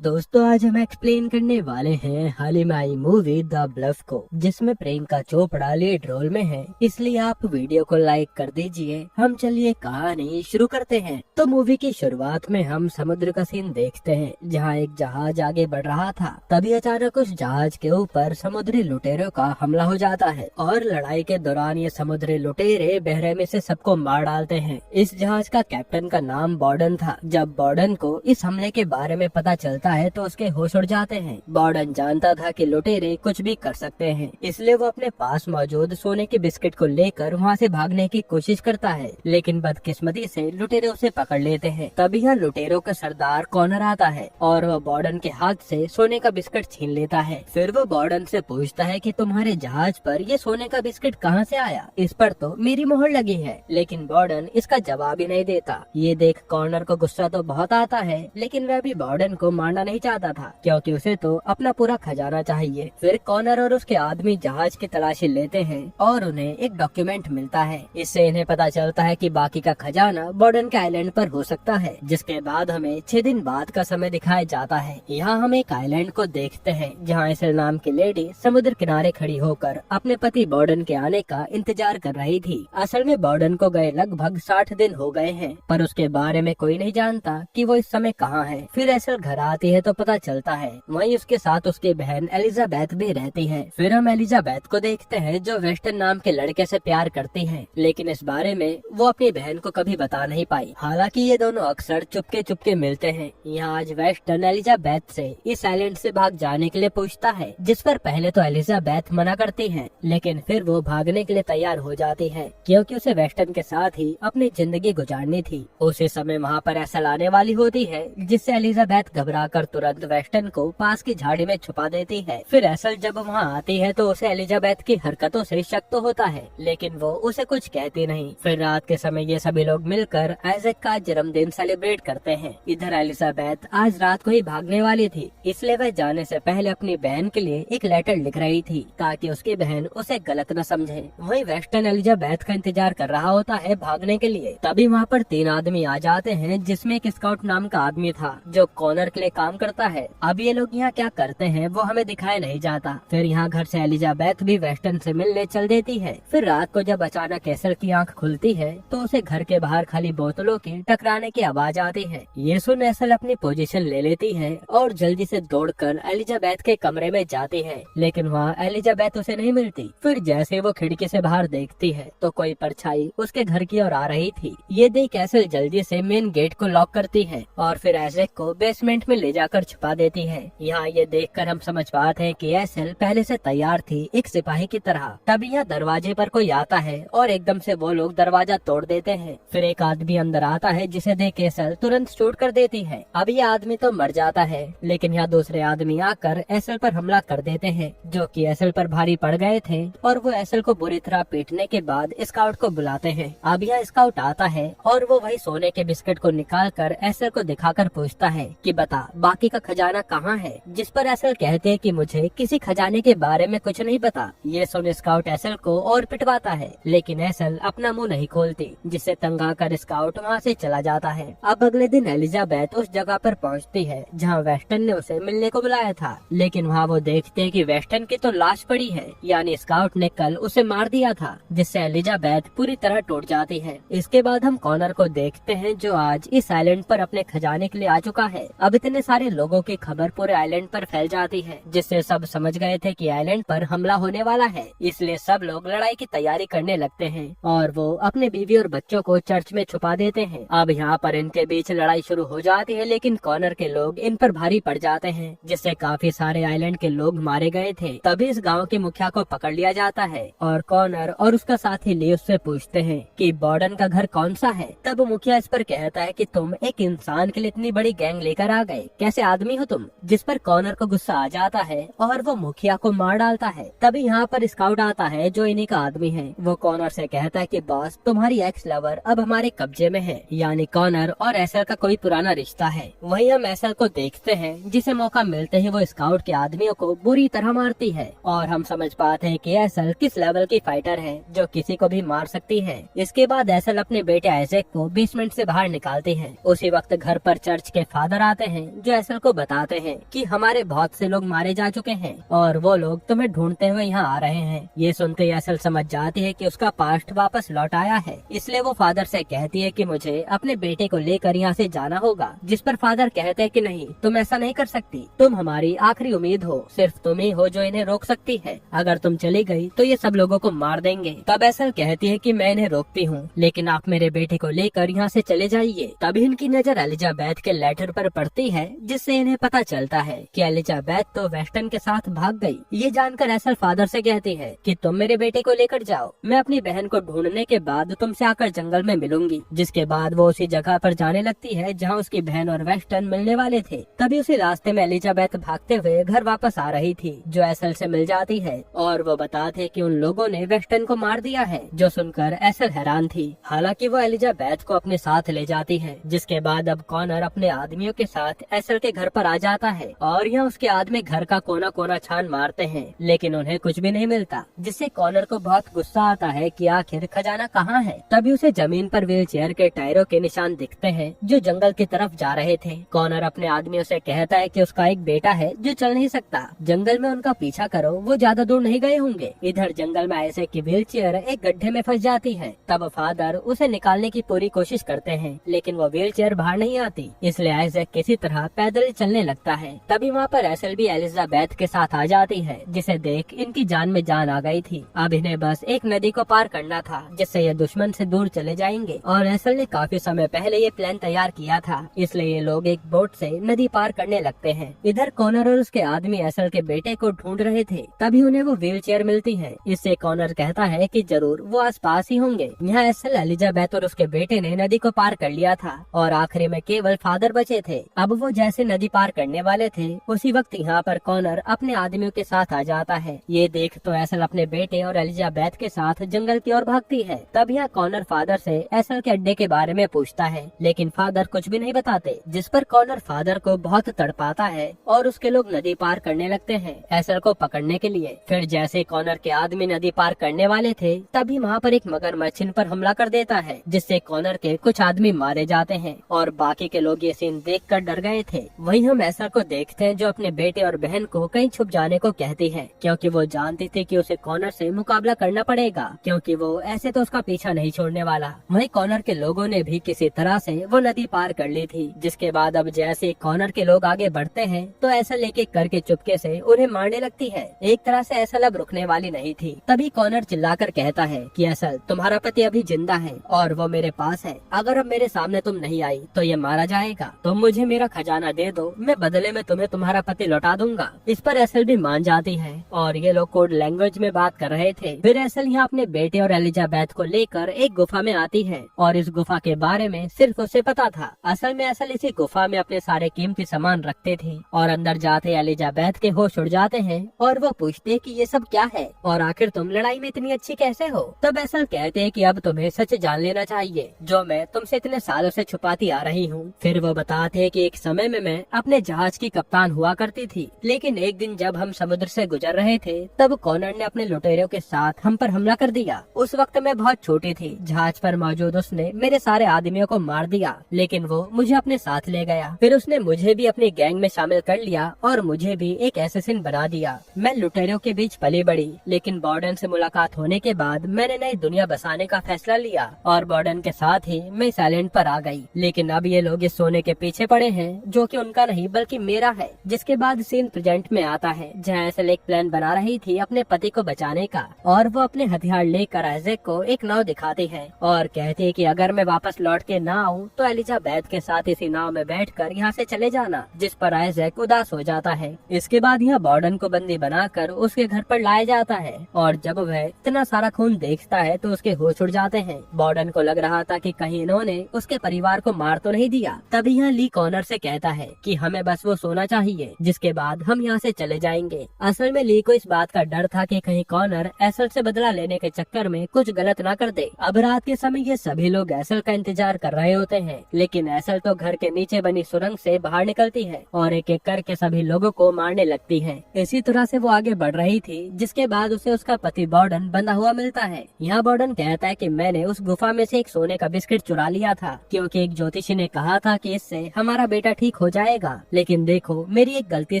दोस्तों आज हम एक्सप्लेन करने वाले हैं हालिमाई मूवी द ब्लफ को, जिसमें प्रियंका चोपड़ा लीड रोल में है। इसलिए आप वीडियो को लाइक कर दीजिए। हम चलिए कहानी शुरू करते हैं। तो मूवी की शुरुआत में हम समुद्र का सीन देखते हैं, जहां एक जहाज आगे बढ़ रहा था। तभी अचानक उस जहाज के ऊपर समुद्री लुटेरों का हमला हो जाता है और लड़ाई के दौरान ये समुद्री लुटेरे बहरे से सबको मार डालते हैं। इस जहाज का कैप्टन का नाम बॉर्डन था। जब बॉर्डन को इस हमले के बारे में पता चलता है तो उसके होश उड़ जाते हैं। बॉर्डन जानता था कि लुटेरे कुछ भी कर सकते हैं, इसलिए वो अपने पास मौजूद सोने के बिस्किट को लेकर वहाँ से भागने की कोशिश करता है, लेकिन बदकिस्मती से लुटेरे उसे पकड़ लेते हैं। तभी यहाँ लुटेरों का सरदार कॉर्नर आता है और वो बॉर्डन के हाथ से सोने का बिस्किट छीन लेता है। फिर वो बॉर्डन से पूछता है कि तुम्हारे जहाज पर ये सोने का बिस्किट कहाँ से आया? इस पर तो मेरी मोहर लगी है। लेकिन बॉर्डन इसका जवाब ही नहीं देता। ये देख कॉर्नर को गुस्सा तो बहुत आता है, लेकिन वह भी बॉर्डन को मारना नहीं चाहता था, क्योंकि उसे तो अपना पूरा खजाना चाहिए। फिर कॉर्नर और उसके आदमी जहाज की तलाशी लेते हैं और उन्हें एक डॉक्यूमेंट मिलता है। इससे इन्हें पता चलता है कि बाकी का खजाना बॉर्डन के आइलैंड पर हो सकता है। जिसके बाद हमें 6 दिन बाद का समय दिखाया जाता है। यहाँ हम एक आइलैंड को देखते हैं, जहाँ एसल नाम की लेडी समुद्र किनारे खड़ी होकर अपने पति बॉर्डन के आने का इंतजार कर रही थी। असल में बॉर्डन को गए लगभग 60 दिन हो गए हैं, पर उसके बारे में कोई नहीं जानता कि वो इस समय कहाँ है। फिर एसल घर आती है तो पता चलता है वहीं उसके साथ उसकी बहन एलिजाबेथ भी रहती है। फिर हम एलिजाबेथ को देखते हैं, जो वेस्टर्न नाम के लड़के से प्यार करती है, लेकिन इस बारे में वो अपनी बहन को कभी बता नहीं पाई। हालांकि ये दोनों अक्सर चुपके चुपके मिलते हैं। यहाँ आज वेस्टर्न एलिजाबेथ से इस आइलैंड से भाग जाने के लिए पूछता है, जिस पर पहले तो एलिजाबेथ मना करती है, लेकिन फिर वो भागने के लिए तैयार हो जाती है, क्योंकि उसे वेस्टर्न के साथ ही अपनी जिंदगी गुजारनी थी। उसी समय वहाँ पर एसल आने वाली होती है, जिससे एलिजाबेथ घबराकर तुरंत वेस्टर्न को पास की झाड़ी में छुपा देती है। फिर एसल जब वहाँ आती है तो उसे एलिजाबेथ की हरकतों से शक तो होता है, लेकिन वो उसे कुछ कहती नहीं। फिर रात के समय ये सभी लोग मिलकर आइजैक का जन्मदिन सेलिब्रेट करते हैं। इधर एलिजाबेथ आज रात को ही भागने वाली थी, इसलिए वह जाने से पहले अपनी बहन के लिए एक लेटर लिख रही थी, ताकि उसकी बहन उसे गलत न समझे। वहीं वेस्टर्न एलिजाबेथ का इंतजार कर रहा होता है भागने के लिए। तभी वहाँ पर 3 आदमी आ जाते हैं, जिसमें एक स्काउट नाम का आदमी था, जो कॉर्नर के लिए काम करता है। अब ये लोग यहाँ क्या करते हैं वो हमें दिखाया नहीं जाता। फिर यहाँ घर से एलिजाबेथ भी वेस्टर्न से मिलने चल देती है। फिर रात को जब अचानक एसल की आंख खुलती है तो उसे घर के बाहर खाली बोतलों की टकराने की आवाज आती है। ये सुन एसल अपनी पोजीशन ले लेती है और जल्दी से दौड़कर एलिजाबेथ के कमरे में जाती है, लेकिन वहाँ एलिजाबेथ उसे नहीं मिलती। फिर जैसे वो खिड़की से बाहर देखती है तो कोई परछाई उसके घर की ओर आ रही थी। ये देख एसल जल्दी से मेन गेट को लॉक करती है और फिर आइजैक को बेसमेंट में ले जाकर छुपा देती है। यहाँ ये देखकर हम समझ पाते हैं कि एसल पहले से तैयार थी, एक सिपाही की तरह। तभी यहाँ दरवाजे पर कोई आता है और एकदम से वो लोग दरवाजा तोड़ देते हैं। फिर एक आदमी अंदर आता है, जिसे देख एसल तुरंत शूट कर देती है। अब ये आदमी तो मर जाता है, लेकिन यहाँ दूसरे आदमी आकर एसल पर हमला कर देते हैं, जो कि एसल पर भारी पड़ गए थे, और वो एसल को बुरी तरह पीटने के बाद स्काउट को बुलाते हैं। अब यहाँ स्काउट आता है और वो वही सोने के बिस्किट को निकाल कर एसल को दिखाकर पूछता है कि बता बाकी का खजाना कहाँ है? जिस पर एसल कहते हैं कि मुझे किसी खजाने के बारे में कुछ नहीं पता। ये सुन स्काउट एसल को और पिटवाता है, लेकिन एसल अपना मुंह नहीं खोलती, जिससे तंग आकर स्काउट वहाँ से चला जाता है। अब अगले दिन एलिजाबेथ उस जगह पर पहुँचती है जहाँ वेस्टर्न ने उसे मिलने को बुलाया था, लेकिन वहाँ वो देखते हैं कि वेस्टर्न की तो लाश पड़ी है, यानी स्काउट ने कल उसे मार दिया था, जिससे एलिजाबेथ पूरी तरह टूट जाती है। इसके बाद हम कॉर्नर को देखते हैं, जो आज इस आइलैंड पर अपने खजाने के लिए आ चुका है। अब इतने सारे लोगों की खबर पूरे आइलैंड पर फैल जाती है, जिससे सब समझ गए थे कि आइलैंड पर हमला होने वाला है। इसलिए सब लोग लड़ाई की तैयारी करने लगते हैं और वो अपने बीवी और बच्चों को चर्च में छुपा देते हैं। अब यहाँ पर इनके बीच लड़ाई शुरू हो जाती है, लेकिन कॉर्नर के लोग इन पर भारी पड़ जाते हैं, जिससे काफी सारे आइलैंड के लोग मारे गए थे। तभी इस गाँव के मुखिया को पकड़ लिया जाता है और कॉर्नर और उसका साथी ली उससे पूछते हैं कि बॉर्डन का घर कौन सा है। तब मुखिया इस पर कहता है कि तुम एक इंसान के लिए इतनी बड़ी गैंग लेकर आ गए, कैसे आदमी हो तुम? जिस पर कॉर्नर को गुस्सा आ जाता है और वो मुखिया को मार डालता है। तभी यहाँ पर स्काउट आता है, जो इन्हीं का आदमी है। वो कॉर्नर से कहता है कि बॉस तुम्हारी एक्स लवर अब हमारे कब्जे में है, यानी कॉर्नर और एसल का कोई पुराना रिश्ता है। वहीं हम एसल को देखते हैं, जिसे मौका मिलते ही वो स्काउट के आदमियों को बुरी तरह मारती है और हम समझ पाते हैं कि एसल किस लेवल की फाइटर है, जो किसी को भी मार सकती है। इसके बाद एसल अपने बेटे आइजैक को बेसमेंट से बाहर निकालती है। उसी वक्त घर पर चर्च के फादर आते हैं, जो एसल को बताते हैं कि हमारे बहुत से लोग मारे जा चुके हैं और वो लोग तुम्हें ढूंढते हुए यहाँ आ रहे हैं। ये सुनते ही एसल समझ जाती है कि उसका पास्ट वापस लौट आया है, इसलिए वो फादर से कहती है कि मुझे अपने बेटे को लेकर यहाँ से जाना होगा। जिस पर फादर कहते हैं कि नहीं, तुम ऐसा नहीं कर सकती, तुम हमारी आखिरी उम्मीद हो, सिर्फ तुम ही हो जो इन्हें रोक सकती है। अगर तुम चली गई तो ये सब लोगों को मार देंगे। तब एसल कहती है कि मैं इन्हें रोकती हूँ, लेकिन आप मेरे बेटे को लेकर यहाँ से चले जाइए। तभी इनकी नजर एलिजाबेथ के लेटर पर पड़ती है, जिससे इन्हें पता चलता है कि एलिजाबेथ तो वेस्टन के साथ भाग गई। ये जानकर एसल फादर से कहती है कि तुम मेरे बेटे को लेकर जाओ, मैं अपनी बहन को ढूंढने के बाद तुमसे आकर जंगल में मिलूंगी। जिसके बाद वो उसी जगह पर जाने लगती है जहाँ उसकी बहन और वेस्टन मिलने वाले थे। तभी उसी रास्ते में एलिजाबेथ भागते हुए घर वापस आ रही थी, जो एसल से मिल जाती है और वो बताते कि उन लोगों ने वेस्टन को मार दिया है। जो सुनकर एसल हैरान थी। हालांकि वो एलिजाबेथ को अपने साथ ले जाती है। जिसके बाद अब कॉनर अपने आदमियों के साथ एसल के घर पर आ जाता है और यहाँ उसके आदमी घर का कोना कोना छान मारते हैं, लेकिन उन्हें कुछ भी नहीं मिलता, जिससे कॉनर को बहुत गुस्सा आता है कि आखिर खजाना कहाँ है। तभी उसे जमीन पर व्हील चेयर के टायरों के निशान दिखते हैं जो जंगल की तरफ जा रहे थे। कॉनर अपने आदमियों से कहता है कि उसका एक बेटा है जो चल नहीं सकता, जंगल में उनका पीछा करो, वो ज्यादा दूर नहीं गए होंगे। इधर जंगल में ऐसे की व्हील चेयर एक गड्ढे में फंस जाती है। तब फादर उसे निकालने की पूरी कोशिश करते हैं, लेकिन वो व्हील चेयर बाहर नहीं आती, इसलिए आइजैक किसी तरह पैदल चलने लगता है। तभी वहाँ पर एसल भी एलिजाबेथ के साथ आ जाती है, जिसे देख इनकी जान में जान आ गई थी। अब इन्हें बस एक नदी को पार करना था, जिससे ये दुश्मन से दूर चले जाएंगे। और एसल ने काफी समय पहले ये प्लान तैयार किया था, इसलिए ये लोग एक बोट से नदी पार करने लगते हैं। इधर कॉनर और उसके आदमी एसल के बेटे को ढूंढ रहे थे। तभी उन्हें वो व्हील चेयर मिलती है। इससे कॉनर कहता है कि जरूर वो आसपास ही होंगे। यहाँ एसल, एलिजाबेथ और उसके बेटे ने नदी को पार कर लिया था और आखिरी में केवल फादर बचे थे। अब वो जैसे नदी पार करने वाले थे, उसी वक्त यहाँ पर कॉनर अपने आदमियों के साथ आ जाता है। ये देख तो एसल अपने बेटे और एलिजाबेथ के साथ जंगल की ओर भागती है। तब यहाँ कॉनर फादर से एसल के अड्डे के बारे में पूछता है, लेकिन फादर कुछ भी नहीं बताते, जिस पर कॉनर फादर को बहुत तड़पाता है और उसके लोग नदी पार करने लगते हैं एसल को पकड़ने के लिए। फिर जैसे कॉनर के आदमी नदी पार करने वाले थे, तभी वहाँ पर एक मगरमच्छ इन पर हमला कर देता है, जिससे कॉनर के कुछ आदमी मारे जाते हैं और बाकी के लोग ये सीन देखकर डर गए थे। वहीं हम एसल को देखते हैं जो अपने बेटे और बहन को कहीं छुप जाने को कहती है, क्योंकि वो जानती थी कि उसे कॉनर से मुकाबला करना पड़ेगा, क्योंकि वो ऐसे तो उसका पीछा नहीं छोड़ने वाला। वहीं कॉनर के लोगों ने भी किसी तरह से वो नदी पार कर ली थी। जिसके बाद अब जैसे कॉनर के लोग आगे बढ़ते हैं तो एसल एक एक करके चुपके से उन्हें मारने लगती है। एक तरह से एसल अब रुकने वाली नहीं थी। तभी कॉनर चिल्लाकर कहता है कि एसल, तुम्हारा पति अभी जिंदा है और वो मेरे पास है, अगर अब मेरे सामने तुम नहीं आई तो ये मारा जाएगा। तुम मुझे मेरा खजाना दे दो, मैं बदले में तुम्हें तुम्हारा पति लौटा दूंगा। इस पर एसल भी मान जाती है और ये लोग कोड लैंग्वेज में बात कर रहे थे। फिर एसल यहाँ अपने बेटे और एलिजाबेथ को लेकर एक गुफा में आती है और इस गुफा के बारे में सिर्फ उसे पता था। असल में एसल इसी गुफा में अपने सारे कीमती सामान रखते थे और अंदर जाते एलिजाबेथ के होश उड़ जाते हैं और वो पूछते कि ये सब क्या है और आखिर तुम लड़ाई में इतनी अच्छी कैसे हो। तब एसल कहते हैं कि अब तुम्हें सच जान लेना चाहिए जो मैं तुमसे इतने सालों से छुपाती आ रही हूँ। फिर वो बताते हैं कि एक समय में मैं अपने जहाज की कप्तान हुआ करती थी, लेकिन एक दिन जब हम समुद्र से गुजर रहे थे तब कॉनर ने अपने लुटेरों के साथ हम पर हमला कर दिया। उस वक्त मैं बहुत छोटी थी। जहाज पर मौजूद उसने मेरे सारे आदमियों को मार दिया, लेकिन वो मुझे अपने साथ ले गया। फिर उसने मुझे भी अपनी गैंग में शामिल कर लिया और मुझे भी एक एसेसिन बना दिया। मैं लुटेरों के बीच पली बड़ी, लेकिन बॉर्डन से मुलाकात होने के बाद मैंने नई दुनिया बसाने का फैसला लिया और बॉर्डन के साथ ही मैं इस आइलैंड पर आ गई। लेकिन अब ये लोग इस सोने के पीछे पड़े हैं जो कि उनका नहीं बल्कि मेरा है। जिसके बाद सीन प्रेजेंट में आता है जहाँ एसल एक प्लान बना रही थी अपने पति को बचाने का और वो अपने हथियार लेकर आइजैक को एक नाव दिखाती है और कहती है कि अगर मैं वापस लौट के ना आऊँ तो एलिजाबेथ के साथ इसी नाव में बैठकर यहाँ से चले जाना। जिस पर आइजैक उदास हो जाता है। इसके बाद यह बॉर्डन को बंदी बनाकर उसके घर पर लाया जाता है और जब वह इतना सारा खून देखता है तो उसके होश उड़ जाते हैं। बॉर्डन को लग रहा था कि कहीं इन्होंने उसके परिवार को मार तो नहीं दिया। तभी यहाँ ली कॉनर से कहता है कि हमें बस वो सोना चाहिए, जिसके बाद हम यहाँ से चले जाएंगे। असल में ली को इस बात का डर था कि कहीं कॉनर एसल से बदला लेने के चक्कर में कुछ गलत ना कर दे। अब रात के समय ये सभी लोग एसल का इंतजार कर रहे होते हैं, लेकिन एसल तो घर के नीचे बनी सुरंग से बाहर निकलती है और एक एक करके सभी लोगों को मारने लगती है। इसी तरह से वो आगे बढ़ रही थी, जिसके बाद उसे उसका पति बॉर्डन बंधा हुआ मिलता है। यहाँ बॉर्डन कहता है कि मैंने उस गुफा में से एक सोने का बिस्किट चुरा लिया था, क्योंकि एक ज्योतिषी ने कहा था कि इससे हमारा बेटा ठीक हो जाएगा, लेकिन देखो मेरी एक गलती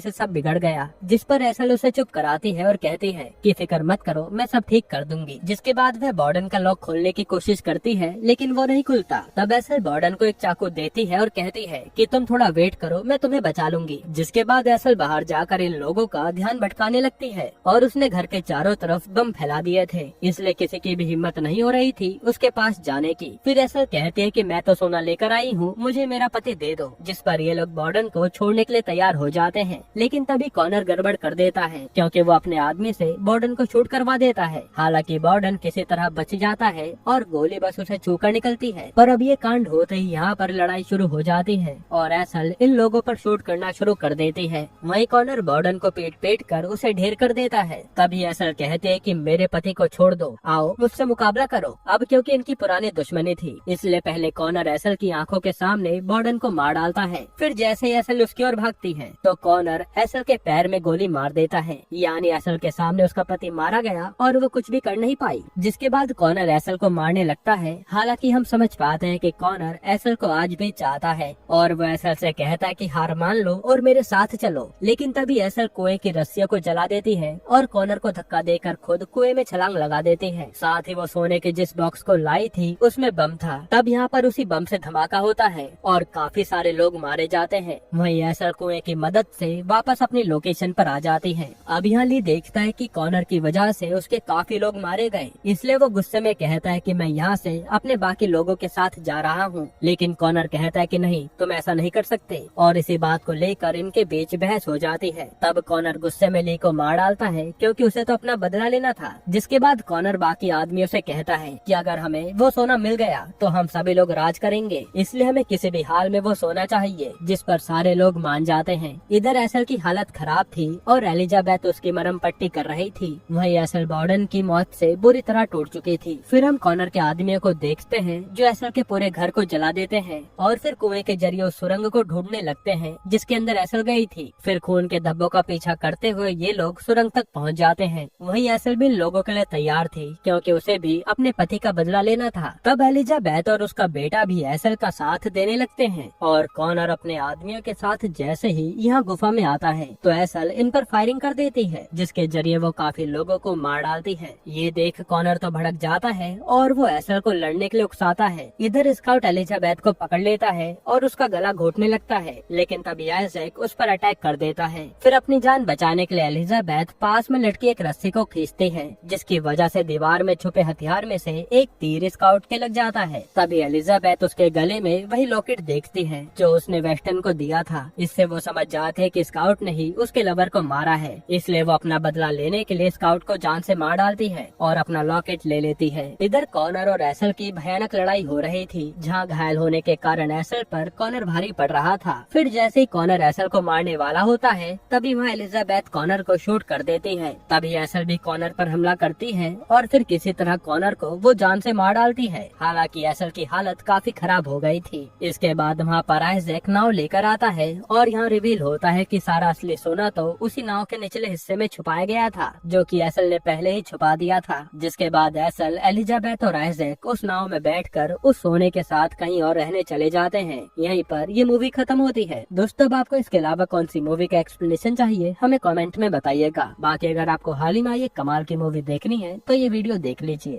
से सब बिगड़ गया। जिस पर एसल उसे चुप कराती है और कहती है कि फिक्र मत करो, मैं सब ठीक कर दूंगी। जिसके बाद वह बॉर्डन का लॉक खोलने की कोशिश करती है, लेकिन वो नहीं खुलता। तब एसल बॉर्डन को एक चाकू देती है और कहती है कि तुम थोड़ा वेट करो, मैं तुम्हें बचा लूंगी। जिसके बाद एसल बाहर जाकर इन लोगों का ध्यान भटकाने लगती है और उसने घर के चारों तरफ बम फैला दिए थे, इसलिए किसी की भी हिम्मत नहीं हो रही थी उसके पास जाने की। फिर एसल कहती है कि मैं तो सोना लेकर आई हूँ, मुझे मेरा पति दे दो। जिस पर ये लोग बॉर्डन को छोड़ने के लिए तैयार हो जाते हैं, लेकिन तभी कॉनर गड़बड़ कर देता है क्योंकि वो अपने आदमी से बॉर्डन को शूट करवा देता है। हालांकि बॉर्डन किसी तरह बच जाता है और गोली बस उसे छूकर निकलती है। पर अब ये कांड होते ही यहाँ पर लड़ाई शुरू हो जाती है और एसल इन लोगों पर शूट करना शुरू कर देती है। वहीं कॉनर बॉर्डन को पीट कर उसे ढेर कर देता है। तभी एसल कहते हैं कि मेरे पति को छोड़ दो, आओ मुझसे मुकाबला करो। अब क्योंकि इनकी पुरानी दुश्मनी थी, इसलिए पहले कॉनर एसल की आंखों के सामने बॉर्डन को मार डालता है। फिर जैसे ही एसल उसकी ओर भागती है तो कॉनर एसल के पैर में गोली मार देता है, यानी एसल के सामने उसका पति मारा गया और वो कुछ भी कर नहीं पाई। जिसके बाद कॉनर एसल को मारने लगता है। हालांकि हम समझ पाते हैं कि कॉनर एसल को आज भी चाहता है और वो एसल से कहता है कि हार मान लो और मेरे साथ चलो। लेकिन तभी एसल कुएं की रस्सियों को जला देती है और कॉनर को धक्का देकर खुद कुएं में छलांग लगा देती है। साथ ही वो सोने के जिस बॉक्स को लाई थी उसमें बम था। तब यहाँ पर उसी बम से धमाका होता है और काफी सारे लोग मारे जाते हैं। वहीं एसल कुएं की मदद से वापस अपनी लोकेशन पर आ जाती है। अब यहाँ ली देखता है कि कॉनर की वजह से उसके काफी लोग मारे गए, इसलिए वो गुस्से में कहता है कि मैं यहाँ से अपने बाकी लोगों के साथ जा रहा हूँ। लेकिन कॉनर कहता है कि नहीं, तुम ऐसा नहीं कर सकते और इसी बात को लेकर इनके बीच बहस हो जाती है। तब कॉनर गुस्से में ली को मार डालता है क्योंकि उसे तो अपना बदला लेना था। जिसके बाद कॉनर बाकी आदमियों से कहता है कि अगर हमें वो सोना मिल गया तो हम सभी लोग राज करेंगे, इसलिए हमें किसी भी हाल में वो सोना चाहिए। जिस पर सारे लोग मान जाते हैं। इधर एसल की हालत खराब थी और एलिजाबेथ उसकी मरहम पट्टी कर रही थी। वहीं एसल बॉर्डन की मौत से बुरी तरह टूट चुकी थी। फिर हम कॉनर के आदमियों को देखते हैं जो एसल के पूरे घर को जला देते हैं और फिर कुएं के जरिए उस सुरंग को ढूंढने लगते हैं जिसके अंदर एसल गई थी। फिर खून के धब्बों का पीछा करते हुए ये लोग सुरंग तक पहुंच जाते हैं। वहीं एसल भी लोगों के लिए तैयार थी क्योंकि उसे भी अपने पति का बदला लेना था। तब एलिजाबेथ और उसका बेटा भी एसल का साथ देने लगते हैं और कॉनर अपने आदमियों के साथ जैसे ही यहाँ गुफा में आता है तो एसल इन पर फायरिंग कर देती है, जिसके जरिए वो काफी लोगों को मार डालती है। ये देख कॉनर तो भड़क जाता है और वो एसल को लड़ने के लिए उकसाता है। इधर स्काउट एलिजाबेथ को पकड़ लेता है और उसका गला घोटने लगता है, लेकिन तभी आइजैक उस पर अटैक कर देता है। फिर अपनी जान बचाने के लिए एलिजाबेथ पास में लटकी एक रस्सी को खींचती है, जिसकी वजह से दीवार में छुपे हथियार में से एक तीर स्काउट के लग जाता है। तभी एलिजाबेथ उसके गले में वही लॉकेट देखती है जो उसने वेस्टर्न को दिया था। इससे वो समझ जाते हैं कि स्काउट ने ही उसके लवर को मारा है, इसलिए वो अपना बदला लेने के लिए स्काउट को जान से मार डालती है और अपना लॉकेट ले लेती है। इधर कॉनर और एसल की भयानक लड़ाई हो रही थी, जहाँ घायल होने के कारण एसल पर कॉनर भारी पड़ रहा था। फिर जैसे ही कॉनर एसल को मारने वाला होता है तभी वहाँ एलिजाबेथ कॉनर को शूट कर देती है। तभी एसल भी कॉनर पर हमला करती है और फिर किसी तरह कॉनर को वो जान से मार डालती है। हालांकि एसल की हालत काफी खराब हो गई थी। इसके बाद वहाँ पर आइजैक नाव लेकर आता है और यहाँ रिवील होता है कि सारा असली सोना तो उसी नाव के निचले हिस्से में छुपाया गया था, जो कि एसल ने पहले ही छुपा दिया था। जिसके बाद एसल, एलिजाबेथ और आइजैक उस नाव में बैठकर उस सोने के साथ कहीं और रहने चले जाते हैं। यहीं पर ये मूवी खत्म होती है। दोस्तों, अब आपको इसके अलावा कौन सी मूवी का एक्सप्लेनेशन चाहिए हमें कमेंट में बताइएगा। बाकी अगर आपको हाल ही में ये कमाल की मूवी देखनी है तो ये वीडियो देख लीजिए।